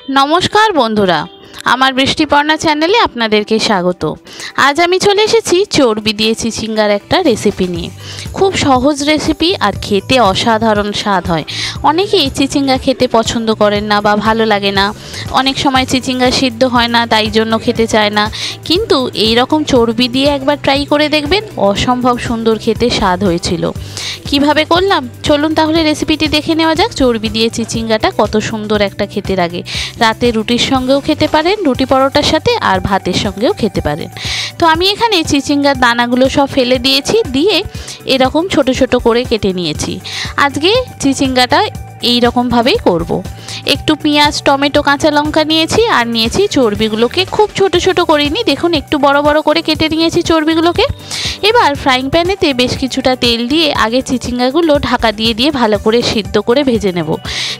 নমস্কার বন্ধুরা, আমার বৃষ্টিপর্ণা চ্যানেলে আপনাদেরকে স্বাগত। আজ আমি চলে এসেছি চর্বি দিয়ে চিচিঙ্গার একটা রেসিপি নিয়ে। খুব সহজ রেসিপি আর খেতে অসাধারণ স্বাদ হয়। অনেকেই চিচিঙ্গা খেতে পছন্দ করেন না বা ভালো লাগে না, অনেক সময় চিচিঙ্গা সিদ্ধ হয় না, তাই জন্য খেতে চায় না। কিন্তু এই রকম চর্বি দিয়ে একবার ট্রাই করে দেখবেন, অসম্ভব সুন্দর খেতে স্বাদ হয়েছিল। কিভাবে করলাম চলুন তাহলে রেসিপিটি দেখে নেওয়া যাক। চর্বি দিয়ে চিচিঙ্গাটা কত সুন্দর একটা খেতে লাগে। রাতে রুটির সঙ্গেও খেতে পারেন, রুটি পরোটার সাথে, আর ভাতের সঙ্গেও খেতে পারেন। তো আমি এখানে চিচিঙ্গার দানাগুলো সব ফেলে দিয়েছি, দিয়ে এরকম ছোট ছোট করে কেটে নিয়েছি। আজকে চিচিঙ্গাটা এই রকমভাবেই করব। একটু পেঁয়াজ, টমেটো, কাঁচা লঙ্কা নিয়েছি, আর নিয়েছি চর্বিগুলোকে খুব ছোট ছোট করিনি, দেখুন একটু বড় বড় করে কেটে নিয়েছি চর্বিগুলোকে। এবার ফ্রাইং প্যানেতে বেশ কিছুটা তেল দিয়ে আগে চিচিঙ্গাগুলো ঢাকা দিয়ে দিয়ে ভালো করে সিদ্ধ করে ভেজে নেব।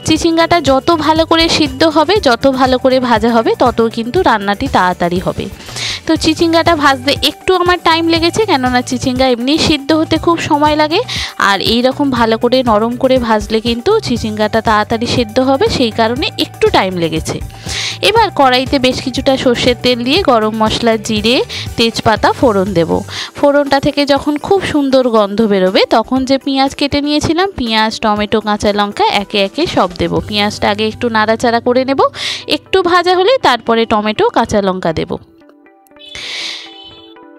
চিচিঙ্গাটা যত ভালো করে সিদ্ধ হবে, যত ভালো করে ভাজা হবে, তত কিন্তু রান্নাটি তাড়াতাড়ি হবে। তো চিচিঙ্গাটা ভাজতে একটু আমার টাইম লেগেছে, কেননা চিচিঙ্গা এমনি সিদ্ধ হতে খুব সময় লাগে, আর এই রকম ভালো করে নরম করে ভাজলে কিন্তু চিচিঙ্গাটা তাড়াতাড়ি সিদ্ধ হবে, সেই কারণে একটু টাইম লেগেছে। এবার কড়াইতে বেশ কিছুটা সর্ষের তেল দিয়ে গরম মশলা, জিরে, তেজপাতা ফোড়ন দেব। ফোড়নটা থেকে যখন খুব সুন্দর গন্ধ বেরোবে, তখন যে পেঁয়াজ কেটে নিয়েছিলাম, পেঁয়াজ, টমেটো, কাঁচা লঙ্কা একে একে সব দেব। পেঁয়াজটা আগে একটু নাড়াচাড়া করে নেব, একটু ভাজা হলে তারপরে টমেটো, কাঁচা লঙ্কা দেব।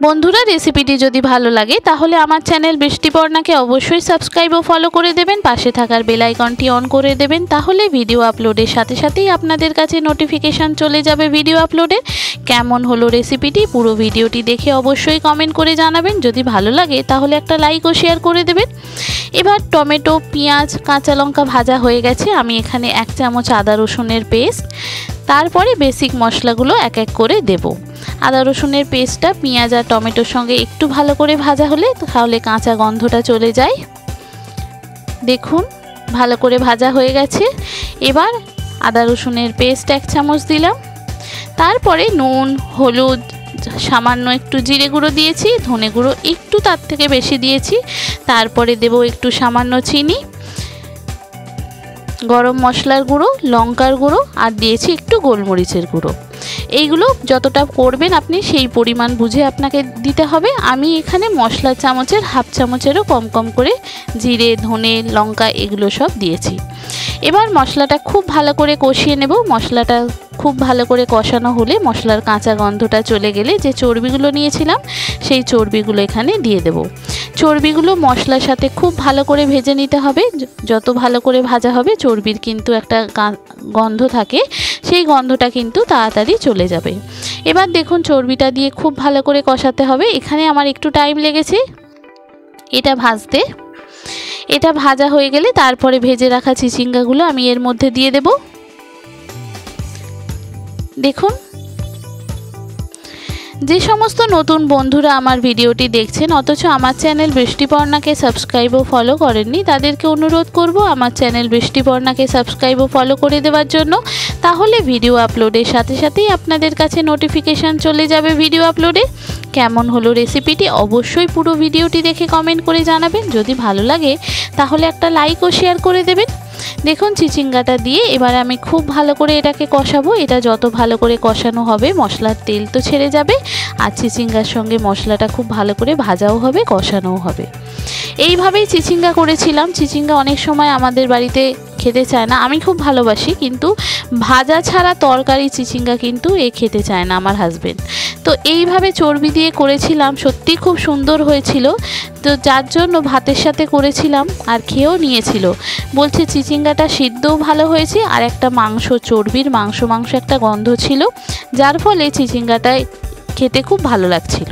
বন্ধুরা, রেসিপিটি যদি ভালো লাগে তাহলে আমার চ্যানেল বৃষ্টিপর্ণাকে অবশ্যই সাবস্ক্রাইব ও ফলো করে দেবেন, পাশে থাকার বেল আইকনটি অন করে দেবেন, তাহলে ভিডিও আপলোডের সাথে সাথেই আপনাদের কাছে নোটিফিকেশান চলে যাবে ভিডিও আপলোডের। কেমন হলো রেসিপিটি, পুরো ভিডিওটি দেখে অবশ্যই কমেন্ট করে জানাবেন। যদি ভালো লাগে তাহলে একটা লাইক ও শেয়ার করে দেবেন। এবার টমেটো, পেঁয়াজ, কাঁচা লঙ্কা ভাজা হয়ে গেছে, আমি এখানে 1 চামচ আদা রসুনের পেস্ট, তারপরে বেসিক মশলাগুলো এক এক করে দেব। আদা রসুনের পেস্টটা পেঁয়াজ আর টমেটোর সঙ্গে একটু ভালো করে ভাজা হলে তাহলে কাঁচা গন্ধটা চলে যায়। দেখুন ভালো করে ভাজা হয়ে গেছে। এবার আদা রসুনের পেস্ট 1 চামচ দিলাম, তারপরে নুন, হলুদ, সামান্য একটু জিরে গুঁড়ো দিয়েছি, ধনে গুঁড়ো একটু তার থেকে বেশি দিয়েছি, তারপরে দেব একটু সামান্য চিনি, গরম মশলার গুঁড়ো, লঙ্কার গুঁড়ো, আর দিয়েছি একটু গোলমরিচের গুঁড়ো। এইগুলো যতটা করবেন আপনি সেই পরিমাণ বুঝে আপনাকে দিতে হবে। আমি এখানে মশলার চামচের হাফ চামচেরও কম কম করে জিরে, ধনে, লঙ্কা এগুলো সব দিয়েছি। এবার মশলাটা খুব ভালো করে কষিয়ে নেব। মশলাটা খুব ভালো করে কষানো হলে, মশলার কাঁচা গন্ধটা চলে গেলে, যে চর্বিগুলো নিয়েছিলাম সেই চর্বিগুলো এখানে দিয়ে দেব। চর্বিগুলো মশলার সাথে খুব ভালো করে ভেজে নিতে হবে। যত ভালো করে ভাজা হবে, চর্বির কিন্তু একটা গন্ধ থাকে, সেই গন্ধটা কিন্তু তাড়াতাড়ি চলে যাবে। এবার দেখুন চর্বিটা দিয়ে খুব ভালো করে কষাতে হবে। এখানে আমার একটু টাইম লেগেছে এটা ভাজতে। এটা ভাজা হয়ে গেলে তারপরে ভেজে রাখা চিচিঙ্গাগুলো আমি এর মধ্যে দিয়ে দেব। দেখুন, যে সমস্ত নতুন বন্ধুরা আমার ভিডিওটি দেখছেন অথচ আমার চ্যানেল বৃষ্টিপর্ণাকে সাবস্ক্রাইব ও ফলো করেননি, তাদেরকে অনুরোধ করব আমার চ্যানেল বৃষ্টিপর্ণাকে সাবস্ক্রাইব ও ফলো করে দেওয়ার জন্য। তাহলে ভিডিও আপলোডের সাথে সাথেই আপনাদের কাছে নোটিফিকেশান চলে যাবে ভিডিও আপলোডে। কেমন হলো রেসিপিটি অবশ্যই পুরো ভিডিওটি দেখে কমেন্ট করে জানাবেন। যদি ভালো লাগে তাহলে একটা লাইক ও শেয়ার করে দেবেন। দেখুন চিচিঙ্গাটা দিয়ে এবার আমি খুব ভালো করে এটাকে কষাবো। এটা যত ভালো করে কষানো হবে, মশলার তেল তো ছেড়ে যাবে, আর চিচিঙ্গার সঙ্গে মশলাটা খুব ভালো করে ভাজাও হবে, কষানোও হবে। এইভাবেই চিচিঙ্গা করেছিলাম। চিচিঙ্গা অনেক সময় আমাদের বাড়িতে খেতে চায় না, আমি খুব ভালোবাসি, কিন্তু ভাজা ছাড়া তরকারি চিচিঙ্গা কিন্তু খেতে চায় না আমার হাজবেন্ড। তো এইভাবে চর্বি দিয়ে করেছিলাম, সত্যি খুব সুন্দর হয়েছিল। তো যার জন্য ভাতের সাথে করেছিলাম, আর খেয়েও নিয়েছিল, বলছে চিচিঙ্গাটা সিদ্ধও ভালো হয়েছে, আর একটা মাংস, চর্বির মাংস মাংস একটা গন্ধ ছিল, যার ফলে চিচিঙ্গাটায় খেতে খুব ভালো লাগছিল।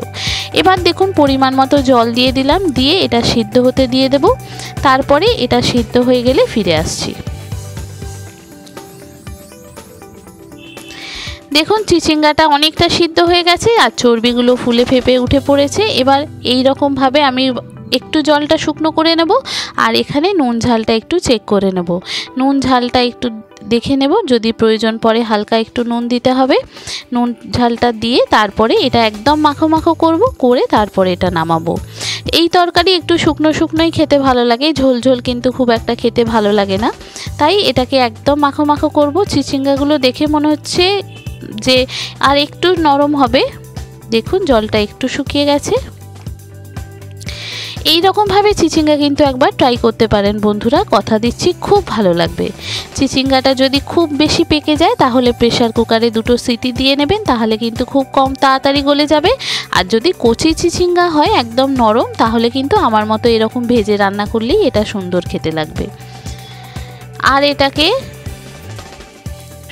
এবার দেখুন পরিমাণ মতো জল দিয়ে দিলাম, দিয়ে এটা সিদ্ধ হতে দিয়ে দেব। তারপরে এটা সিদ্ধ হয়ে গেলে ফিরে আসছি। দেখুন চিচিঙ্গাটা অনেকটা সিদ্ধ হয়ে গেছে, আর চর্বিগুলো ফুলে ফেপে উঠে পড়েছে। এবার এই রকমভাবে আমি একটু জলটা শুকনো করে নেব, আর এখানে নুন ঝালটা একটু চেক করে নেব। নুন ঝালটা একটু দেখে নেব, যদি প্রয়োজন পড়ে হালকা একটু নুন দিতে হবে। নুন ঝালটা দিয়ে তারপরে এটা একদম মাখো মাখো করব, করে তারপরে এটা নামাবো। এই তরকারি একটু শুকনো শুকনোই খেতে ভালো লাগে, ঝোল ঝোল কিন্তু খুব একটা খেতে ভালো লাগে না, তাই এটাকে একদম মাখো মাখো করব। চিচিঙ্গাগুলো দেখে মনে হচ্ছে যে আর একটু নরম হবে। দেখুন জলটা একটু শুকিয়ে গেছে। এই রকমভাবে চিচিঙ্গা কিন্তু একবার ট্রাই করতে পারেন বন্ধুরা, কথা দিচ্ছি খুব ভালো লাগবে। চিচিঙ্গাটা যদি খুব বেশি পেকে যায় তাহলে প্রেসার কুকারে 2টো সিটি দিয়ে নেবেন, তাহলে কিন্তু খুব কম তাড়াতাড়ি গলে যাবে। আর যদি কচি চিচিঙ্গা হয় একদম নরম, তাহলে কিন্তু আমার মতো এরকম ভেজে রান্না করলেই এটা সুন্দর খেতে লাগবে। আর এটাকে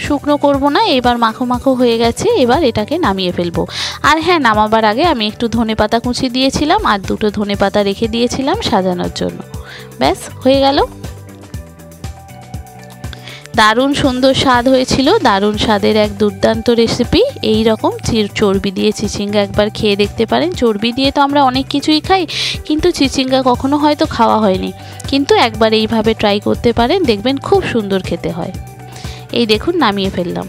শুকনো করব না, এবার মাখো মাখো হয়ে গেছে, এবার এটাকে নামিয়ে ফেলবো। আর হ্যাঁ, নামাবার আগে আমি একটু ধনেপাতা কুচি দিয়েছিলাম আর 2টো ধনেপাতা রেখে দিয়েছিলাম সাজানোর জন্য। ব্যাস হয়ে গেল। দারুণ সুন্দর স্বাদ হয়েছিল, দারুণ স্বাদের এক দুর্দান্ত রেসিপি। এই রকম চর্বি দিয়ে চিচিঙ্গা একবার খেয়ে দেখতে পারেন। চর্বি দিয়ে তো আমরা অনেক কিছুই খাই, কিন্তু চিচিঙ্গা কখনো হয়তো খাওয়া হয়নি, কিন্তু একবার এইভাবে ট্রাই করতে পারেন, দেখবেন খুব সুন্দর খেতে হয়। এই দেখুন নামিয়ে ফেললাম।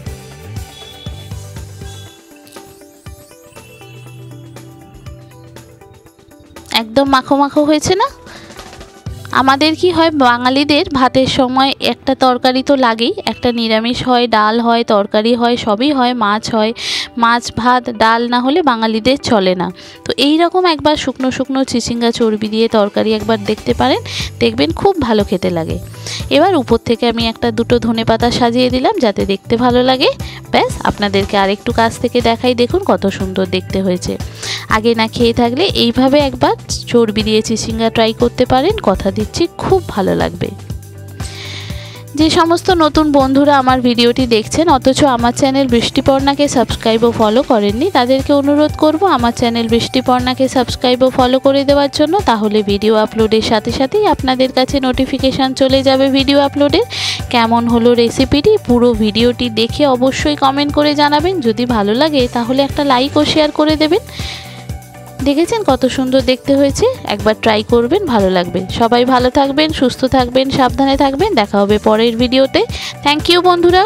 একদম মাখো মাখো হয়েছে না? আমাদের কি হয়, বাঙালিদের ভাতের সময় একটা তরকারি তো লাগেই, একটা নিরামিষ হয়, ডাল হয়, তরকারি হয়, সবই হয়, মাছ হয়। মাছ ভাত ডাল না হলে বাঙালিদের চলে না। তো এই রকম একবার শুকনো শুকনো চিচিঙ্গা চর্বি দিয়ে তরকারি একবার দেখতে পারেন, দেখবেন খুব ভালো খেতে লাগে। এবার উপর থেকে আমি 1-2টো ধনেপাতা সাজিয়ে দিলাম যাতে দেখতে ভালো লাগে। ব্যাস, আপনাদেরকে আরেকটু কাছ থেকে দেখাই, দেখুন কত সুন্দর দেখতে হয়েছে। আগে না খেয়ে থাকলে এইভাবে একবার চর্বি দিয়ে চিচিঙ্গা ট্রাই করতে পারেন, কথা দিচ্ছি খুব ভালো লাগবে। যে সমস্ত নতুন বন্ধুরা আমার ভিডিওটি দেখছেন অথচ আমার চ্যানেল বৃষ্টিপর্ণাকে সাবস্ক্রাইব ও ফলো করেননি, তাদেরকে অনুরোধ করব আমার চ্যানেল বৃষ্টিপর্ণাকে সাবস্ক্রাইব ও ফলো করে দেওয়ার জন্য। তাহলে ভিডিও আপলোডের সাথে সাথেই আপনাদের কাছে নোটিফিকেশান চলে যাবে ভিডিও আপলোডের। কেমন হলো রেসিপিটি, পুরো ভিডিওটি দেখে অবশ্যই কমেন্ট করে জানাবেন। যদি ভালো লাগে তাহলে একটা লাইক ও শেয়ার করে দেবেন। দেখেছেন কত সুন্দর দেখতে হয়েছে, একবার ট্রাই করবেন, ভালো লাগবে। সবাই ভালো থাকবেন, সুস্থ থাকবেন, সাবধানে থাকবেন। দেখা হবে পরের ভিডিওতে। থ্যাংক ইউ বন্ধুরা।